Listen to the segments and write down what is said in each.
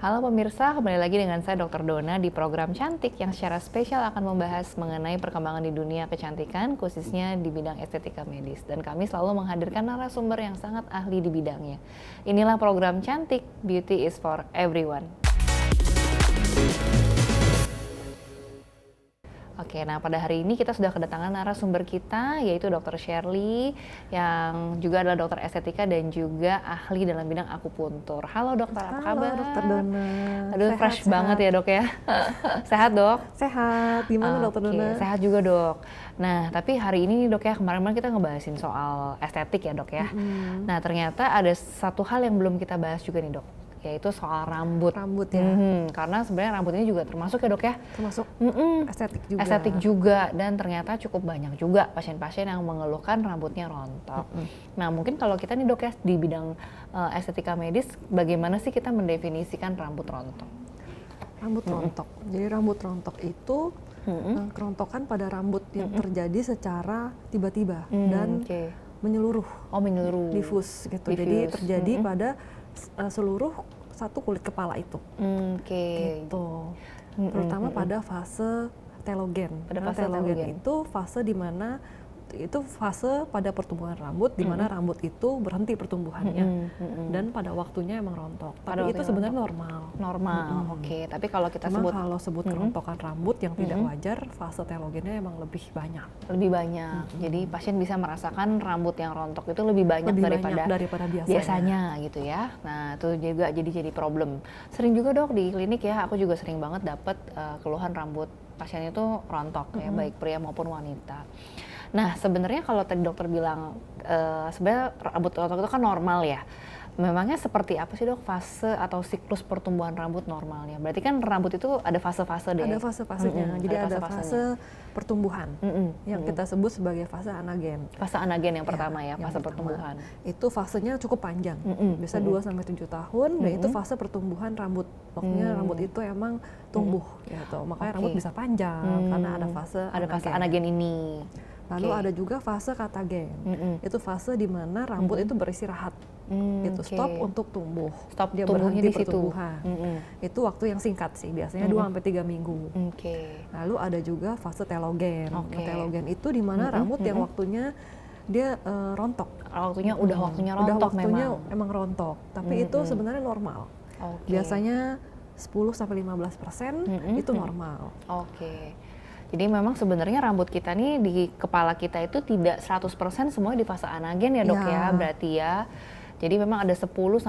Halo pemirsa, kembali lagi dengan saya Dr. Dona di program Cantik yang secara spesial akan membahas mengenai perkembangan di dunia kecantikan, khususnya di bidang estetika medis. Dan kami selalu menghadirkan narasumber yang sangat ahli di bidangnya. Inilah program Cantik, Beauty is for Everyone. Oke, nah pada hari ini kita sudah kedatangan narasumber kita, yaitu Dr. Shirley, yang juga adalah dokter estetika dan juga ahli dalam bidang akupuntur. Halo dokter, apa kabar? Halo Dr. Dona. Aduh, fresh banget ya dok ya. Sehat dok? Sehat, gimana Dr. Dona? Sehat juga dok. Nah, tapi hari ini dok ya, kemarin kita ngebahasin soal estetik ya dok ya. Nah, ternyata ada satu hal yang belum kita bahas juga nih dok, yaitu soal rambut. Rambut ya. Karena sebenarnya rambut ini juga termasuk ya dok ya. Termasuk estetik juga. Estetik juga, dan ternyata cukup banyak juga pasien-pasien yang mengeluhkan rambutnya rontok. Nah mungkin kalau kita nih dok ya di bidang estetika medis, bagaimana sih kita mendefinisikan rambut rontok? Rambut rontok. Jadi rambut rontok itu kerontokan pada rambut yang terjadi secara tiba-tiba dan menyeluruh. Oh menyeluruh. Diffuse gitu. Jadi terjadi pada seluruh satu kulit kepala itu. Gitu. Terutama pada fase telogen. Pada fase telogen itu fase di mana itu fase pada pertumbuhan rambut di mana rambut itu berhenti pertumbuhannya dan pada waktunya emang rontok. Tapi itu sebenarnya normal. Oke. Tapi kalau kita kalau sebut kerontokan rambut yang tidak wajar, fase telogennya emang lebih banyak. Lebih banyak. Jadi pasien bisa merasakan rambut yang rontok itu lebih banyak daripada biasanya gitu ya. Nah, itu juga jadi problem. Sering juga dok di klinik ya, aku juga sering banget dapat keluhan rambut pasien itu rontok ya, baik pria maupun wanita. Nah, sebenarnya kalau tadi dokter bilang sebenarnya rambut rontok itu kan normal ya. Memangnya seperti apa sih dok fase atau siklus pertumbuhan rambut normalnya? Berarti kan rambut itu ada fase-fase deh. Ada fase-fasenya. Jadi ada fase pertumbuhan yang kita sebut sebagai fase anagen. Fase anagen yang pertama ya, fase pertumbuhan. Itu fasenya cukup panjang. Biasa 2-7 tahun dan itu fase pertumbuhan rambut. Waktunya rambut itu emang tumbuh gitu. Makanya rambut bisa panjang karena ada fase anagen ini. Lalu ada juga fase katagen. Itu fase di mana rambut itu beristirahat. Gitu, stop untuk tumbuh. Stop dia berhenti pertumbuhan. Itu waktu yang singkat sih, biasanya 2-3 minggu. Lalu ada juga fase telogen. Telogen itu di mana rambut yang waktunya dia rontok. Udah waktunya rontok emang rontok. Tapi itu sebenarnya normal. Biasanya 10-15% itu normal. Jadi memang sebenarnya rambut kita nih di kepala kita itu tidak 100% semua di fase anagen ya dok ya, berarti ya. Jadi memang ada 10-15%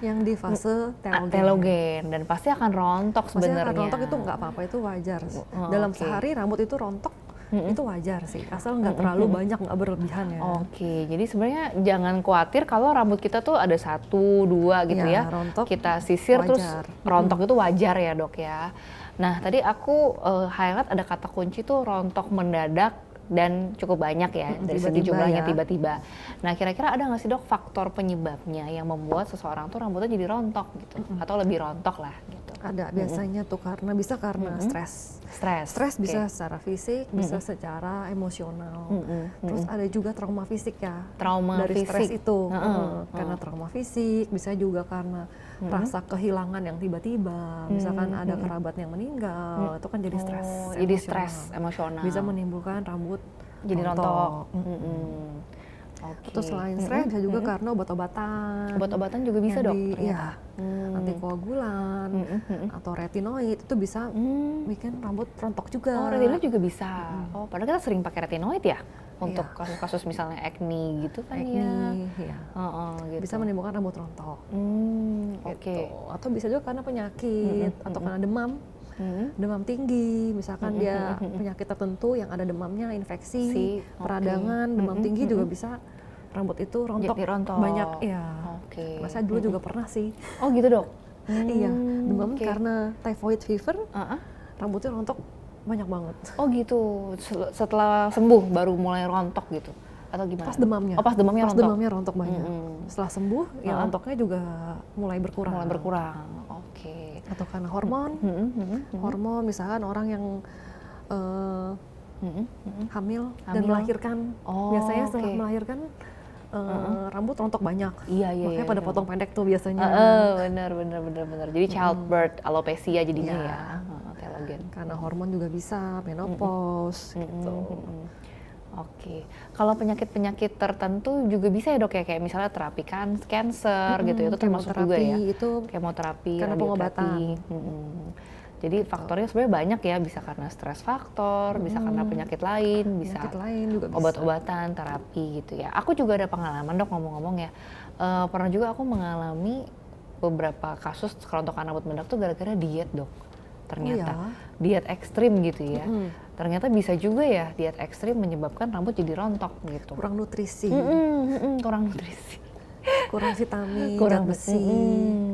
yang di fase telogen dan pasti akan rontok sebenarnya. Pasti akan rontok, itu nggak apa-apa, itu wajar. Dalam sehari rambut itu rontok, itu wajar sih, asal nggak terlalu banyak, nggak berlebihan ya. Jadi sebenarnya jangan khawatir kalau rambut kita tuh ada 1-2 gitu ya, rontok, kita sisir wajar. Terus rontok itu wajar ya dok ya. Nah tadi aku highlight ada kata kunci tuh rontok mendadak dan cukup banyak ya, dari segi jumlahnya tiba-tiba. Nah kira-kira ada nggak sih dok faktor penyebabnya yang membuat seseorang tuh rambutnya jadi rontok gitu, atau lebih rontok lah gitu? Ada biasanya tuh karena stres. Stres bisa secara fisik, bisa secara emosional. Terus ada juga trauma fisik ya. Dari stres itu. Karena trauma fisik, bisa juga karena rasa kehilangan yang tiba-tiba. Misalkan ada kerabat yang meninggal, itu kan jadi stres. Jadi stres emosional. Bisa menimbulkan rambut jadi rontok. Terus selain stres bisa juga karena obat-obatan. Obat-obatan juga bisa dok? Iya, antikoagulan atau retinoid itu bisa bikin rambut rontok juga. Oh retinoid juga bisa. Padahal kita sering pakai retinoid ya untuk kasus-kasus misalnya acne gitu kan ya. Gitu. Bisa menimbulkan rambut rontok. Gitu. Atau bisa juga karena penyakit atau karena demam. Demam tinggi, misalkan dia penyakit tertentu yang ada demamnya, infeksi, peradangan, demam tinggi juga bisa rambut itu rontok. Banyak ya. Masa dulu juga pernah sih. Oh gitu dok? Iya, demam karena typhoid fever, rambutnya rontok banyak banget. Oh gitu, setelah sembuh baru mulai rontok gitu? Atau gimana? Pas demamnya. Pas demamnya rontok banyak. Setelah sembuh, ya rontoknya juga mulai berkurang. Atau karena hormon, hormon misalkan orang yang hamil dan melahirkan, biasanya setelah melahirkan rambut rontok banyak. Iya, makanya pada potong pendek tuh biasanya. Bener. Jadi childbirth alopecia jadinya ya. Telogen. Karena hormon juga bisa menopause gitu. Oke, kalau penyakit-penyakit tertentu juga bisa ya dok ya, kayak misalnya terapi cancer gitu, itu termasuk juga ya? Itu kemoterapi, karena pengobatan. Jadi faktornya sebenarnya banyak ya, bisa karena stres faktor, bisa karena penyakit lain, bisa juga obat-obatan, terapi gitu ya. Aku juga ada pengalaman dok, ngomong-ngomong ya, pernah juga aku mengalami beberapa kasus kerontokan rambut mendadak tuh gara-gara diet dok. Ternyata diet ekstrim gitu ya. Ternyata bisa juga ya diet ekstrim menyebabkan rambut jadi rontok gitu. Kurang nutrisi. Kurang nutrisi. Kurang vitamin, kurang zat besi.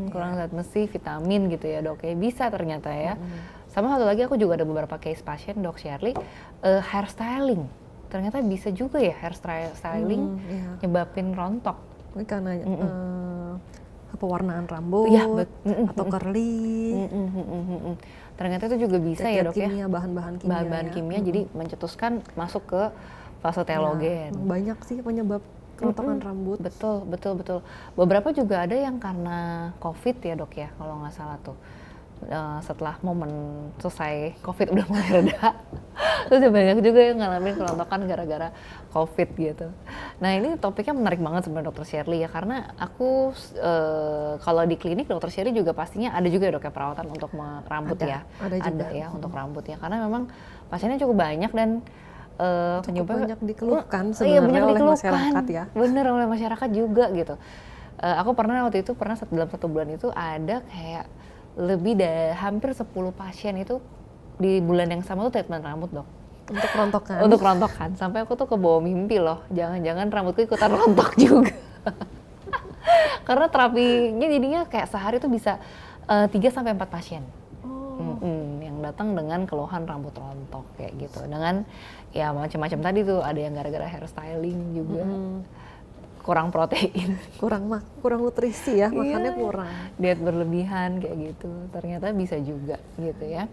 Kurang zat besi, vitamin gitu ya dok. Ya bisa ternyata ya. Sama satu lagi aku juga ada beberapa case pasien dok Shirley, hairstyling. Ternyata bisa juga ya hairstyling nyebabin rontok. Ini karena pewarnaan rambut atau curly. Ternyata itu juga bisa ya dok kimia, ya. Bahan-bahan kimia jadi mencetuskan masuk ke fase telogen. Banyak sih penyebab kerontokan rambut. Betul. Beberapa juga ada yang karena COVID ya dok ya, kalau nggak salah tuh. Setelah momen selesai COVID udah mulai reda, terus banyak juga yang ngalamin kerontokan gara-gara COVID gitu. Nah ini topiknya menarik banget sebenarnya Dr. Shirley ya, karena aku kalau di klinik Dr. Shirley juga pastinya ada juga ya dok ya perawatan untuk rambut ada ya untuk rambut ya, karena memang pasiennya cukup banyak dan banyak dikeluhkan sebenarnya oleh masyarakat ya. Bener, oleh masyarakat juga gitu. Aku waktu itu dalam 1 bulan itu ada kayak lebih dari hampir 10 pasien itu di bulan yang sama tuh treatment rambut dok. Untuk rontokan. Sampai aku tuh kebawa mimpi loh, jangan-jangan rambutku ikutan rontok juga. Karena terapinya jadinya kayak sehari tuh bisa 3-4 pasien. Yang datang dengan keluhan rambut rontok kayak gitu. Dengan ya macam-macam tadi tuh, ada yang gara-gara hairstyling juga. Kurang protein, kurang nutrisi ya, makannya kurang, diet berlebihan kayak gitu, ternyata bisa juga gitu ya.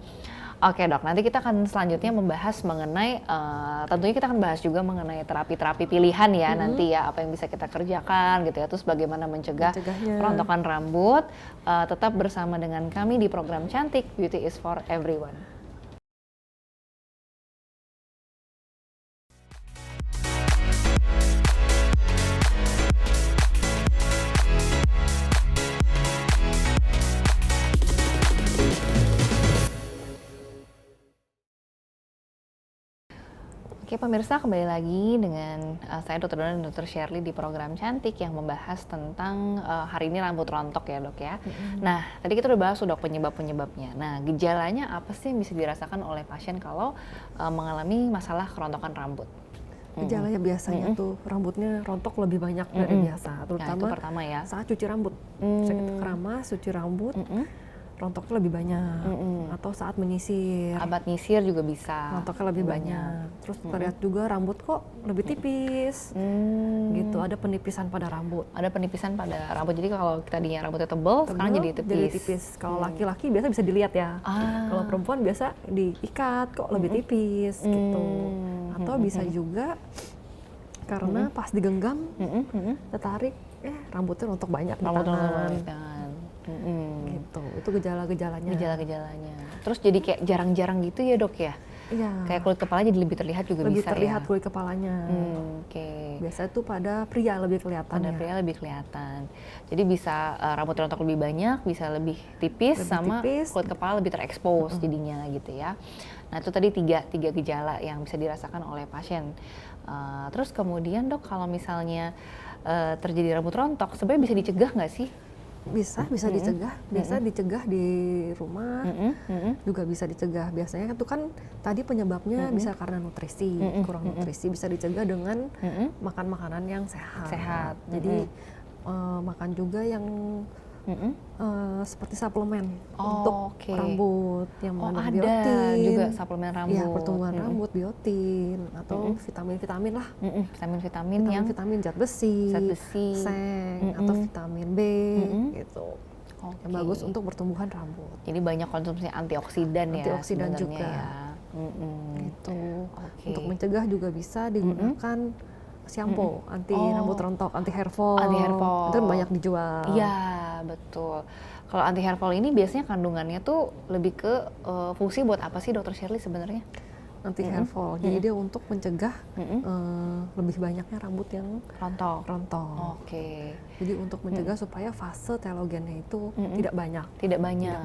Oke dok, nanti kita akan selanjutnya membahas mengenai, tentunya kita akan bahas juga mengenai terapi-terapi pilihan ya nanti ya, apa yang bisa kita kerjakan gitu ya, terus bagaimana mencegah kerontokan rambut. Tetap bersama dengan kami di program Cantik, Beauty is for Everyone. Oke pemirsa, kembali lagi dengan saya Dr. Dona dan Dr. Shirley di program Cantik yang membahas tentang hari ini rambut rontok ya dok ya. Nah tadi kita udah bahas dok penyebab-penyebabnya. Nah gejalanya apa sih yang bisa dirasakan oleh pasien kalau mengalami masalah kerontokan rambut? Gejalanya biasanya tuh rambutnya rontok lebih banyak dari biasa, terutama itu pertama ya. Saat cuci rambut, sakit keramas, cuci rambut. Rontoknya lebih banyak, atau saat menyisir. Abad nyisir juga bisa. Rontoknya lebih banyak. Terus terlihat juga rambut kok lebih tipis, gitu. Ada penipisan pada rambut. Jadi kalau tadinya rambutnya tebal, sekarang jadi tipis. Kalau laki-laki biasa bisa dilihat ya. Kalau perempuan biasa diikat kok lebih tipis, gitu. Atau bisa juga karena pas digenggam, tertarik, rambutnya rontok banyak di tangan. Gitu. Itu gejala-gejalanya. Terus jadi kayak jarang-jarang gitu ya dok ya? Iya. Kayak kulit kepala jadi lebih terlihat juga lebih bisa ya? Lebih terlihat kulit kepalanya. Biasanya tuh pada pria lebih kelihatan. Jadi bisa rambut rontok lebih banyak, bisa lebih tipis, kulit kepala lebih terekspos jadinya gitu ya. Nah itu tadi tiga gejala yang bisa dirasakan oleh pasien. Terus kemudian dok, kalau misalnya terjadi rambut rontok, sebenarnya bisa dicegah nggak sih? Bisa dicegah. Biasa dicegah di rumah, juga bisa dicegah. Biasanya itu kan tadi penyebabnya bisa karena nutrisi, kurang nutrisi. Bisa dicegah dengan makan makanan yang sehat. Jadi makan juga yang seperti suplemen untuk rambut yang mengandung biotin. Juga suplemen rambut. Ya, pertumbuhan rambut, biotin atau vitamin-vitamin lah. Vitamin zat besi, seng, atau vitamin B gitu. Yang bagus untuk pertumbuhan rambut. Jadi banyak konsumsi antioksidan ya. Antioksidan juga. Ya. Gitu. Untuk mencegah juga bisa digunakan shampoo anti rambut rontok, anti hair fall. Anti hair fall. Itu banyak dijual. Iya, betul. Kalau anti hair fall ini biasanya kandungannya tuh lebih ke fungsi buat apa sih Dokter Shirley sebenarnya? Anti hair fall. Jadi dia untuk mencegah lebih banyaknya rambut yang rontok. Oke. Jadi untuk mencegah supaya fase telogennya itu tidak banyak. Tidak banyak.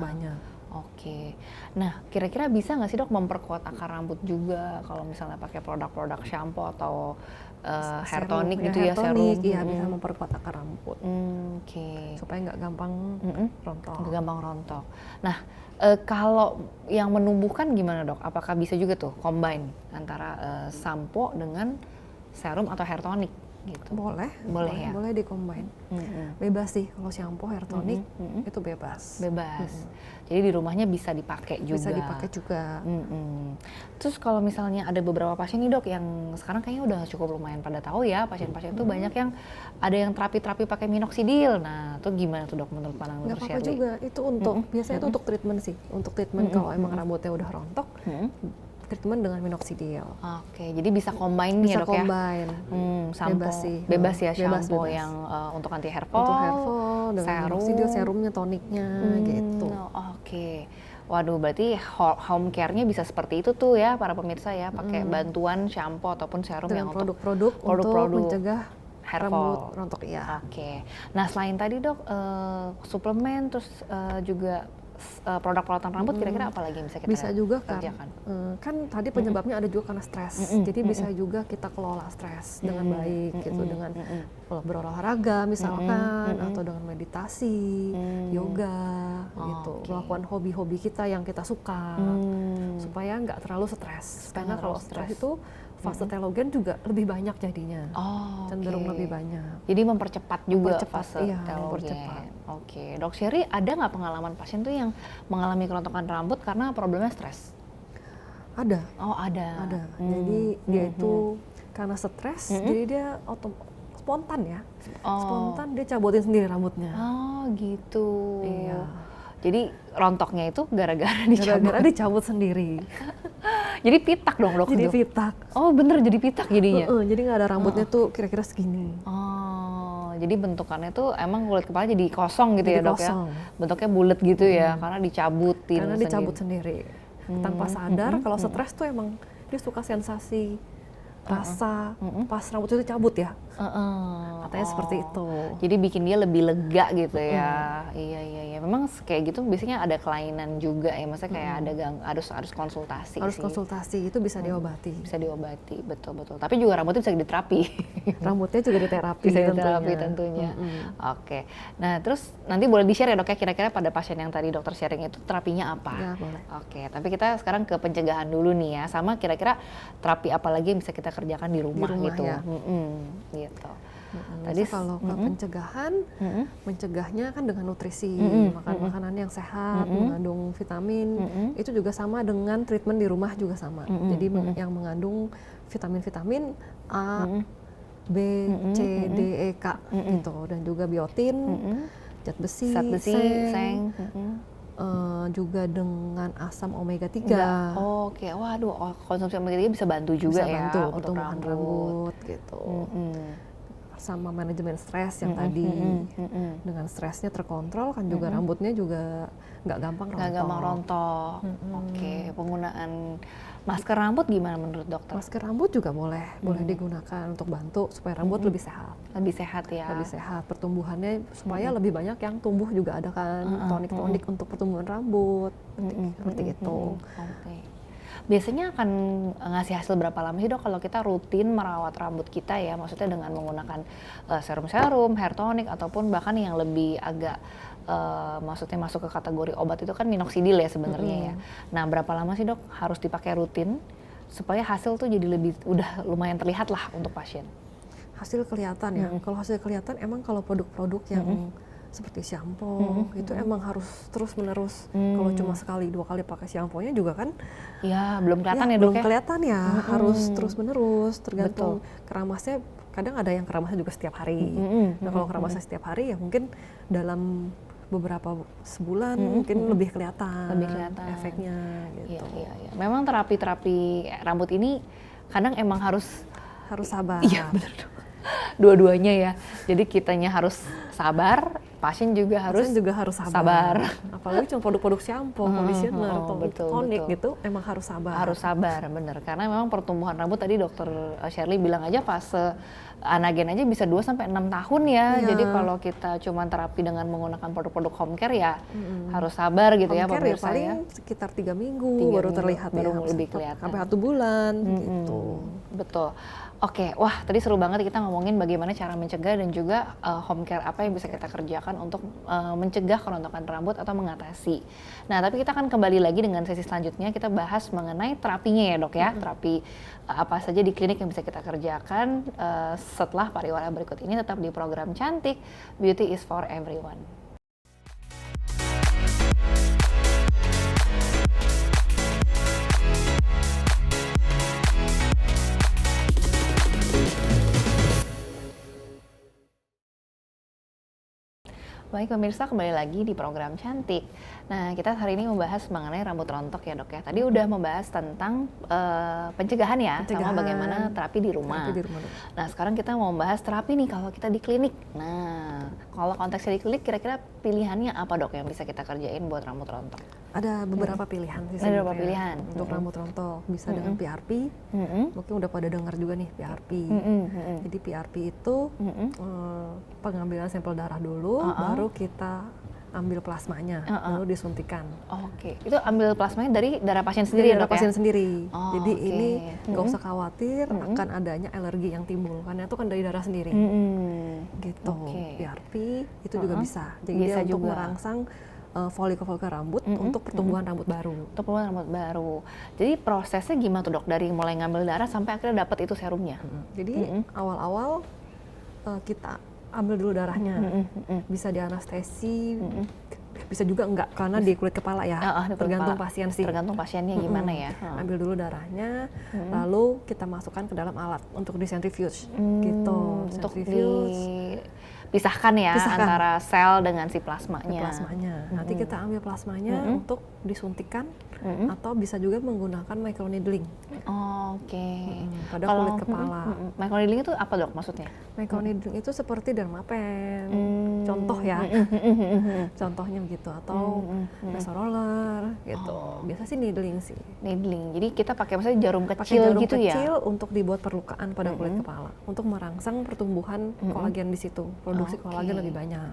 Oke. Nah, kira-kira bisa nggak sih dok memperkuat akar rambut juga kalau misalnya pakai produk-produk shampoo atau hair tonic gitu ya, serum? Iya, bisa memperkuat akar rambut. Oke. Supaya nggak gampang rontok. Nggak gampang rontok. Nah, kalau yang menumbuhkan gimana dok? Apakah bisa juga tuh combine antara sampo dengan serum atau hair tonic? Gitu. Boleh ya? Boleh di-combine. Bebas sih kalau shampoo, hair tonic itu bebas. Jadi di rumahnya bisa dipakai juga. Terus kalau misalnya ada beberapa pasien nih dok yang sekarang kayaknya udah cukup lumayan pada tahu ya, pasien-pasien tuh banyak yang ada yang terapi para minoxidil. Nah, itu gimana tuh dok menurut pandangan Dokter Shirley? Nggak apa-apa juga, itu untuk biasanya itu untuk treatment sih. Untuk treatment kalau emang rambutnya udah rontok, treatment dengan minoxidil. Oke, jadi bisa combine nih ya dok ya? Bisa combine. Bebas ya shampoo yang untuk anti hair fall. Untuk hair fall, dengan minoxidil, serumnya, toniknya gitu. Oke. Waduh, berarti home care-nya bisa seperti itu tuh ya para pemirsa ya, pakai bantuan shampoo ataupun serum dengan yang produk-produk untuk mencegah hair rambut fall. rontok ya. Oke. Nah, selain tadi dok suplemen terus juga produk perawatan rambut kira-kira apa lagi yang bisa kita bisa juga kerjakan? Kan tadi penyebabnya ada juga karena stres. Jadi bisa juga kita kelola stres dengan baik gitu, dengan berolahraga misalkan atau dengan meditasi, yoga gitu, melakukan hobi-hobi kita yang kita suka supaya nggak terlalu stres. Karena kalau stres itu fase telogen juga lebih banyak jadinya, cenderung lebih banyak. Jadi mempercepat juga fase telogen. Oke, Dok Sherry, ada nggak pengalaman pasien tuh yang mengalami kerontokan rambut karena problemnya stres? Ada. Ada. Jadi dia itu karena stres, jadi dia spontan ya, spontan dia cabutin sendiri rambutnya. Gitu. Iya. Jadi rontoknya itu gara-gara dicabut sendiri. Jadi pitak dong dok? Jadi pitak. Oh bener, jadi pitak jadinya? Jadi nggak ada rambutnya tuh kira-kira segini. Jadi bentukannya tuh emang kulit kepala jadi kosong gitu ya dok ya? Bentuknya bulat gitu ya, karena dicabutin Karena dicabut sendiri. Tanpa sadar, kalau stres tuh emang dia suka sensasi rasa pas rambut itu cabut ya. Katanya seperti itu. Jadi bikin dia lebih lega gitu ya. Iya. Memang kayak gitu biasanya ada kelainan juga ya. Maksudnya kayak harus konsultasi. Harus konsultasi, itu bisa diobati. Bisa diobati, betul. Tapi juga rambutnya bisa diterapi. Rambutnya juga diterapi. Bisa diterapi tentunya. Oke. Nah, terus nanti boleh di-share ya dok ya, kira-kira pada pasien yang tadi dokter sharing itu terapinya apa? Ya, boleh. Oke, tapi kita sekarang ke pencegahan dulu nih ya. Sama kira-kira terapi apa lagi yang bisa kita kerjakan di rumah gitu. Ya. Gitu. Tadi kalau ke pencegahan, mencegahnya kan dengan nutrisi, makan makanan yang sehat, mengandung vitamin, itu juga sama dengan treatment di rumah juga sama. Jadi yang mengandung vitamin-vitamin A, B, C, D, E, K gitu, dan juga biotin, zat besi, seng. Juga dengan asam omega 3. Oke, waduh, konsumsi omega 3 bisa bantu juga ya untuk pertumbuhan rambut gitu. Sama manajemen stres yang tadi, dengan stresnya terkontrol kan juga rambutnya juga nggak gampang rontok. Oke, penggunaan masker rambut gimana menurut dokter? Masker rambut juga boleh digunakan untuk bantu supaya rambut lebih sehat. Lebih sehat ya? Lebih sehat, pertumbuhannya supaya lebih banyak yang tumbuh juga ada kan, tonik-tonik untuk pertumbuhan rambut, seperti itu. Oke. Biasanya akan ngasih hasil berapa lama sih dok kalau kita rutin merawat rambut kita ya, maksudnya dengan menggunakan serum-serum, hair tonic, ataupun bahkan yang lebih agak maksudnya masuk ke kategori obat itu kan minoxidil ya sebenarnya ya. Nah, berapa lama sih dok harus dipakai rutin supaya hasil tuh jadi udah lumayan terlihat lah untuk pasien? Hasil kelihatan ya. Kalau hasil kelihatan emang kalau produk-produk yang seperti shampoo itu emang harus terus-menerus. Kalau cuma sekali 2 kali pakai shampoo-nya juga kan ya belum kelihatan ya dok belum kelihatan ya. Harus terus-menerus, tergantung keramasnya. Kadang ada yang keramasnya juga setiap hari. Nah, kalau keramasnya setiap hari ya mungkin dalam beberapa sebulan mungkin lebih kelihatan efeknya gitu. Iya. Memang terapi-terapi rambut ini kadang emang harus harus sabar. Iya benar. Dua-duanya ya. Jadi kitanya harus sabar, pasien juga harus sabar. Apalagi cuma produk-produk shampoo, conditioner, tonik gitu, emang harus sabar. Harus sabar, bener. Karena memang pertumbuhan rambut tadi Dokter Shirley bilang aja fase anagen aja bisa 2-6 tahun ya. Jadi kalau kita cuma terapi dengan menggunakan produk-produk home care ya harus sabar gitu ya pemirsa. Pemirsa Paling sekitar 3 minggu baru terlihat baru lebih kelihatan. Sampai 1 bulan gitu. Betul. Oke, wah tadi seru banget kita ngomongin bagaimana cara mencegah dan juga home care apa yang bisa kita kerjakan untuk mencegah kerontokan rambut atau mengatasi. Nah, tapi kita akan kembali lagi dengan sesi selanjutnya, kita bahas mengenai terapinya ya dok ya, terapi apa saja di klinik yang bisa kita kerjakan setelah pariwara berikut ini. Tetap di program Cantik, Beauty is for Everyone. Baik pemirsa, kembali lagi di program Cantik. Nah, kita hari ini membahas mengenai rambut rontok ya dok ya. Tadi udah membahas tentang pencegahan ya, sama bagaimana terapi di rumah. Nah, sekarang kita mau membahas terapi nih kalau kita di klinik. Nah, kalau konteksnya di klinik, kira-kira pilihannya apa dok yang bisa kita kerjain buat rambut rontok? Ada beberapa pilihan sih. Ada beberapa pilihan. Untuk rambut rontok, bisa dengan PRP. Mungkin udah pada dengar juga nih PRP. Jadi PRP itu pengambilan sampel darah dulu, baru kita ambil plasmanya, lalu disuntikan. Oke, itu ambil plasmanya dari darah pasien sendiri ya dok ya? Pasien sendiri. Jadi ini nggak usah khawatir akan adanya alergi yang timbul, karena itu kan dari darah sendiri. Gitu. PRP itu juga bisa. Jadi bisa dia untuk merangsang folikel-folikel rambut untuk pertumbuhan rambut baru. Untuk pertumbuhan rambut baru. Jadi prosesnya gimana tuh dok? Dari mulai ngambil darah sampai akhirnya dapat itu serumnya? Jadi awal-awal kita ambil dulu darahnya, bisa dianestesi, bisa juga enggak karena di kulit kepala ya, tergantung pasien sih. Tergantung pasiennya gimana ya. Ambil dulu darahnya, lalu kita masukkan ke dalam alat untuk disentrifuge, gitu. Untuk pisahkan ya antara sel dengan si plasmanya. Nanti kita ambil plasmanya untuk disuntikan atau bisa juga menggunakan microneedling. Pada kulit kepala. Microneedling itu apa dok maksudnya? Microneedling itu seperti dermapen, contoh ya. Contohnya begitu, atau laser roller gitu. Biasa sih needling sih. Needling. Jadi kita pakai misalnya jarum kecil gitu ya. Kecil untuk dibuat perlukaan pada kulit kepala untuk merangsang pertumbuhan kolagen di situ. Produksi kolagen lebih banyak.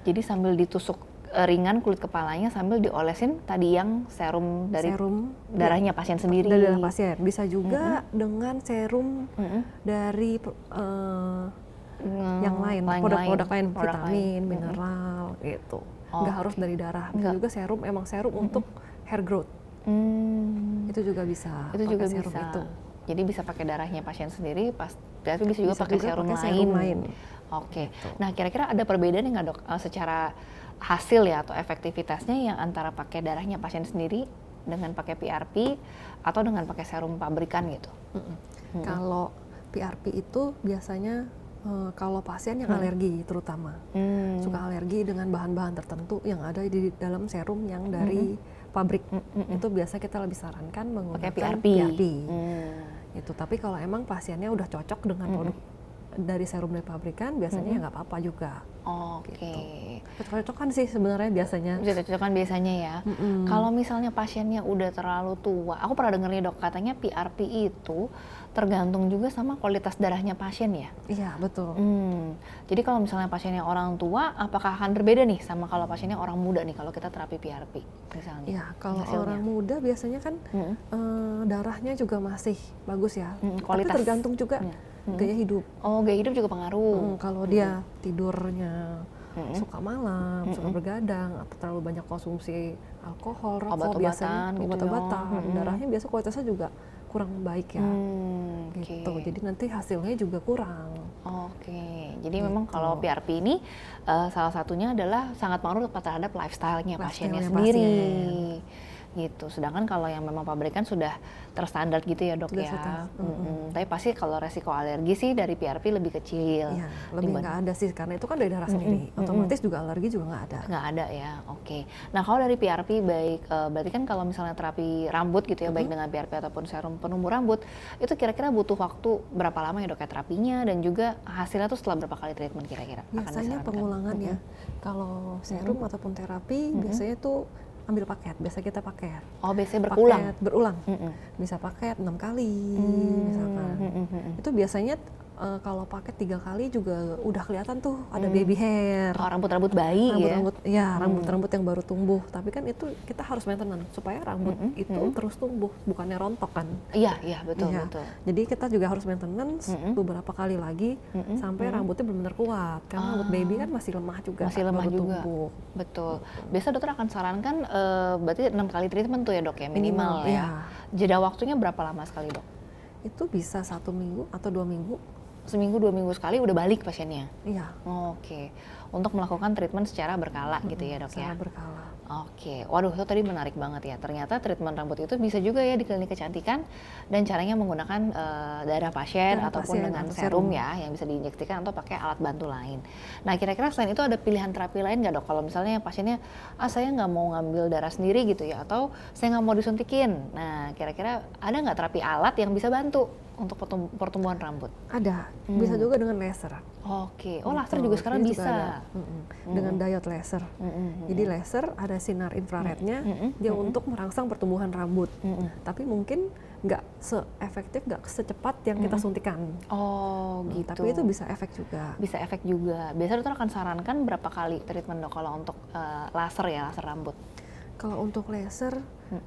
Jadi sambil ditusuk ringan kulit kepalanya sambil diolesin tadi yang serum dari darahnya pasien sendiri. Dari darah pasien. Bisa juga dengan serum dari yang lain, produk-produk lain, vitamin, mineral gitu. Nggak harus dari darah. Bisa juga serum, emang serum untuk hair growth. Itu juga bisa. Itu juga serum bisa. Itu. Jadi bisa pakai darahnya pasien sendiri, tapi bisa juga pakai serum lain. Oke. Nah, kira-kira ada perbedaan nggak dok secara hasil ya atau efektivitasnya yang antara pakai darahnya pasien sendiri dengan pakai PRP atau dengan pakai serum pabrikan gitu? Kalau PRP itu biasanya kalau pasien yang alergi terutama suka alergi dengan bahan-bahan tertentu yang ada di dalam serum yang dari pabrik, itu biasa kita lebih sarankan menggunakan PRP. Itu. Tapi kalau emang pasiennya udah cocok dengan produk dari serum dari pabrikan, biasanya ya nggak apa-apa juga. Gitu. Cocok-cocokan sih sebenarnya biasanya. Bisa cocokkan biasanya ya. Kalau misalnya pasiennya udah terlalu tua, aku pernah denger nih dok, katanya PRP itu tergantung juga sama kualitas darahnya pasien ya? Iya, betul. Jadi kalau misalnya pasiennya orang tua, apakah akan berbeda nih sama kalau pasiennya orang muda nih kalau kita terapi PRP misalnya? Iya, kalau orang muda biasanya kan darahnya juga masih bagus ya. Kualitas. Tapi tergantung juga gaya hidup. Gaya hidup juga pengaruh. Kalau dia tidurnya suka malam, suka bergadang, atau terlalu banyak konsumsi alkohol, rokok, biasanya obat-obatan, darahnya biasa kualitasnya juga kurang baik ya. Gitu. Jadi nanti hasilnya juga kurang. Jadi memang kalau PRP ini salah satunya adalah sangat pengaruh terhadap lifestyle-nya pasiennya sendiri. gitu. Sedangkan kalau yang memang pabrikan sudah terstandar gitu ya dok ya. Tapi pasti kalau resiko alergi sih dari PRP lebih kecil. Iya, lebih nggak ada sih karena itu kan dari darah sendiri. Otomatis juga alergi juga nggak ada. Nggak ada ya, oke. Nah kalau dari PRP baik, berarti kan kalau misalnya terapi rambut gitu ya, baik dengan PRP ataupun serum penumbuh rambut, itu kira-kira butuh waktu berapa lama ya dok ya terapinya, dan juga hasilnya tuh setelah berapa kali treatment kira-kira? Biasanya pengulangan ya. Kalau serum ataupun terapi biasanya tuh ambil paket, biasa kita paket. Oh, biasanya berulang? Paket berulang. Bisa paket 6 kali misalkan. Itu biasanya kalau paket 3 kali juga udah kelihatan tuh ada baby hair. Oh, rambut-rambut bayi ya? Rambut-rambut yang baru tumbuh. Tapi kan itu kita harus maintenance supaya rambut itu terus tumbuh, bukannya rontok kan. Iya, betul. Jadi kita juga harus maintenance beberapa kali lagi sampai rambutnya benar-benar kuat. Karena rambut baby kan masih lemah juga. Masih lemah juga. Tumbuh. Betul. Biasa dokter akan sarankan berarti 6 kali treatment tuh ya dok ya, minimal ya. Jeda waktunya berapa lama sekali dok? Itu bisa 1 minggu atau 2 minggu. Seminggu 2 minggu sekali udah balik pasiennya? Iya. Oke. Untuk melakukan treatment secara berkala gitu ya dok ya? Secara berkala. Oke. Waduh, itu tadi menarik banget ya. Ternyata treatment rambut itu bisa juga ya di klinik kecantikan, dan caranya menggunakan darah pasien ataupun dengan serum ya yang bisa diinjeksikan atau pakai alat bantu lain. Nah kira-kira selain itu ada pilihan terapi lain nggak dok? Kalau misalnya pasiennya, saya nggak mau ngambil darah sendiri gitu ya, atau saya nggak mau disuntikin. Nah kira-kira ada nggak terapi alat yang bisa bantu untuk pertumbuhan rambut? Ada, bisa juga dengan laser. Oke, laser juga sekarang bisa. Dengan diode laser. Jadi laser ada sinar infrarednya, dia untuk merangsang pertumbuhan rambut. Tapi mungkin nggak se-efektif, nggak secepat yang kita suntikan. Oh gitu. Tapi itu bisa efek juga. Bisa efek juga. Biasanya dokter akan sarankan berapa kali treatment dok kalau untuk laser ya, laser rambut? Kalau untuk laser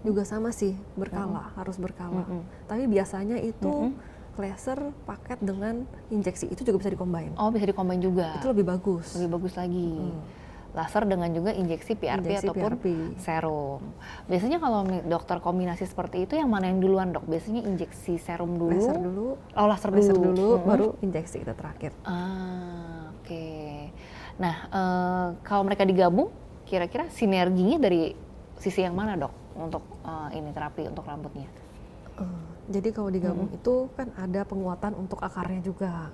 juga sama sih, berkala, harus berkala. Tapi biasanya itu laser paket dengan injeksi, itu juga bisa dikombin. Oh, bisa dikombin juga? Itu lebih bagus. Lebih bagus lagi. Laser dengan juga injeksi PRP ataupun serum. Biasanya kalau dokter kombinasi seperti itu, yang mana yang duluan dok? Biasanya injeksi serum dulu? Laser dulu. Oh, laser dulu, baru injeksi kita terakhir. Oke. Nah, kalau mereka digabung, kira-kira sinerginya dari sisi yang mana dok untuk ini terapi untuk rambutnya? Jadi kalau digabung itu kan ada penguatan untuk akarnya juga.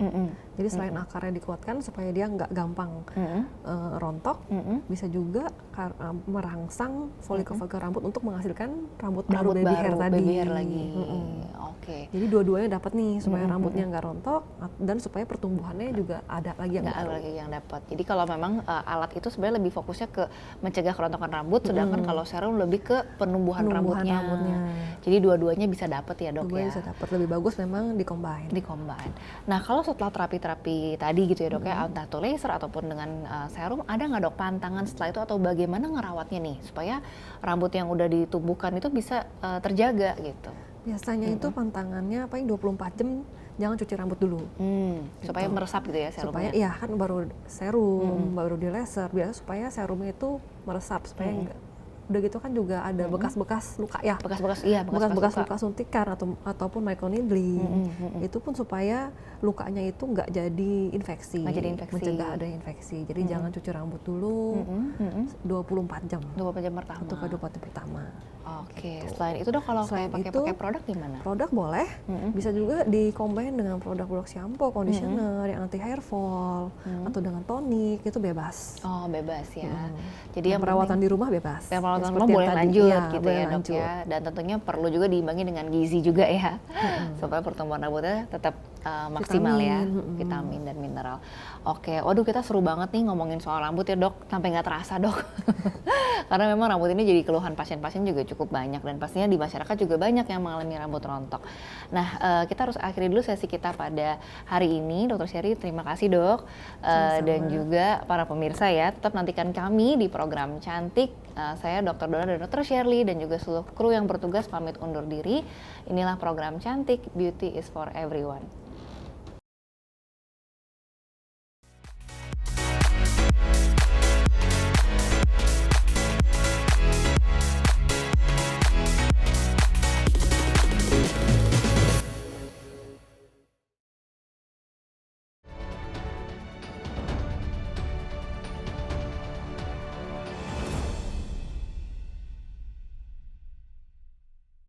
Jadi selain akarnya dikuatkan supaya dia nggak gampang rontok, bisa juga merangsang folikel-folikel rambut untuk menghasilkan rambut baru baby hair tadi. Baby hair lagi. Oke. Jadi dua-duanya dapat nih supaya rambutnya nggak rontok dan supaya pertumbuhannya juga ada lagi yang baru. Lagi yang dapat. Jadi kalau memang alat itu sebenarnya lebih fokusnya ke mencegah kerontokan rambut, sedangkan kalau serum lebih ke penumbuhan rambutnya. Jadi dua-duanya bisa dapat ya dok ya. Bisa dapat, lebih bagus memang dikombin. Nah kalau setelah terapi-terapi tadi gitu ya dok ya, entah itu laser ataupun dengan serum, ada nggak dok pantangan setelah itu atau bagaimana ngerawatnya nih supaya rambut yang udah ditumbuhkan itu bisa terjaga gitu? Biasanya itu pantangannya paling 24 jam jangan cuci rambut dulu. Supaya meresap gitu ya serumnya? Supaya iya kan baru serum, baru di laser, biasa supaya serumnya itu meresap supaya enggak. Udah gitu kan juga ada bekas-bekas luka ya. Bekas-bekas luka suntikan ataupun microneedling. Itu pun supaya lukanya itu nggak jadi infeksi. Mencegah ada infeksi. Jadi jangan cuci rambut dulu 24 jam. 24 jam pertama. Untuk 24 jam pertama. Oke, selain itu dok kalau pakai produk gimana? Produk boleh, bisa juga dikombin dengan produk-produk shampoo, conditioner yang anti hair fall, atau dengan tonik, itu bebas. Oh bebas ya. Jadi yang perawatan di rumah bebas. Perawatan rumah boleh lanjut gitu ya dok ya. Dan tentunya perlu juga diimbangi dengan gizi juga ya, supaya pertumbuhan rambutnya tetap maksimal ya, vitamin dan mineral. Oke, waduh kita seru banget nih ngomongin soal rambut ya dok, sampai nggak terasa dok. Karena memang rambut ini jadi keluhan pasien-pasien juga cukup banyak, dan pastinya di masyarakat juga banyak yang mengalami rambut rontok. Nah, kita harus akhiri dulu sesi kita pada hari ini. Dr. Sherry, terima kasih dok. Dan juga para pemirsa ya, tetap nantikan kami di program Cantik. Saya Dr. Dona dan Dr. Shirley dan juga seluruh kru yang bertugas pamit undur diri. Inilah program Cantik, Beauty is for Everyone.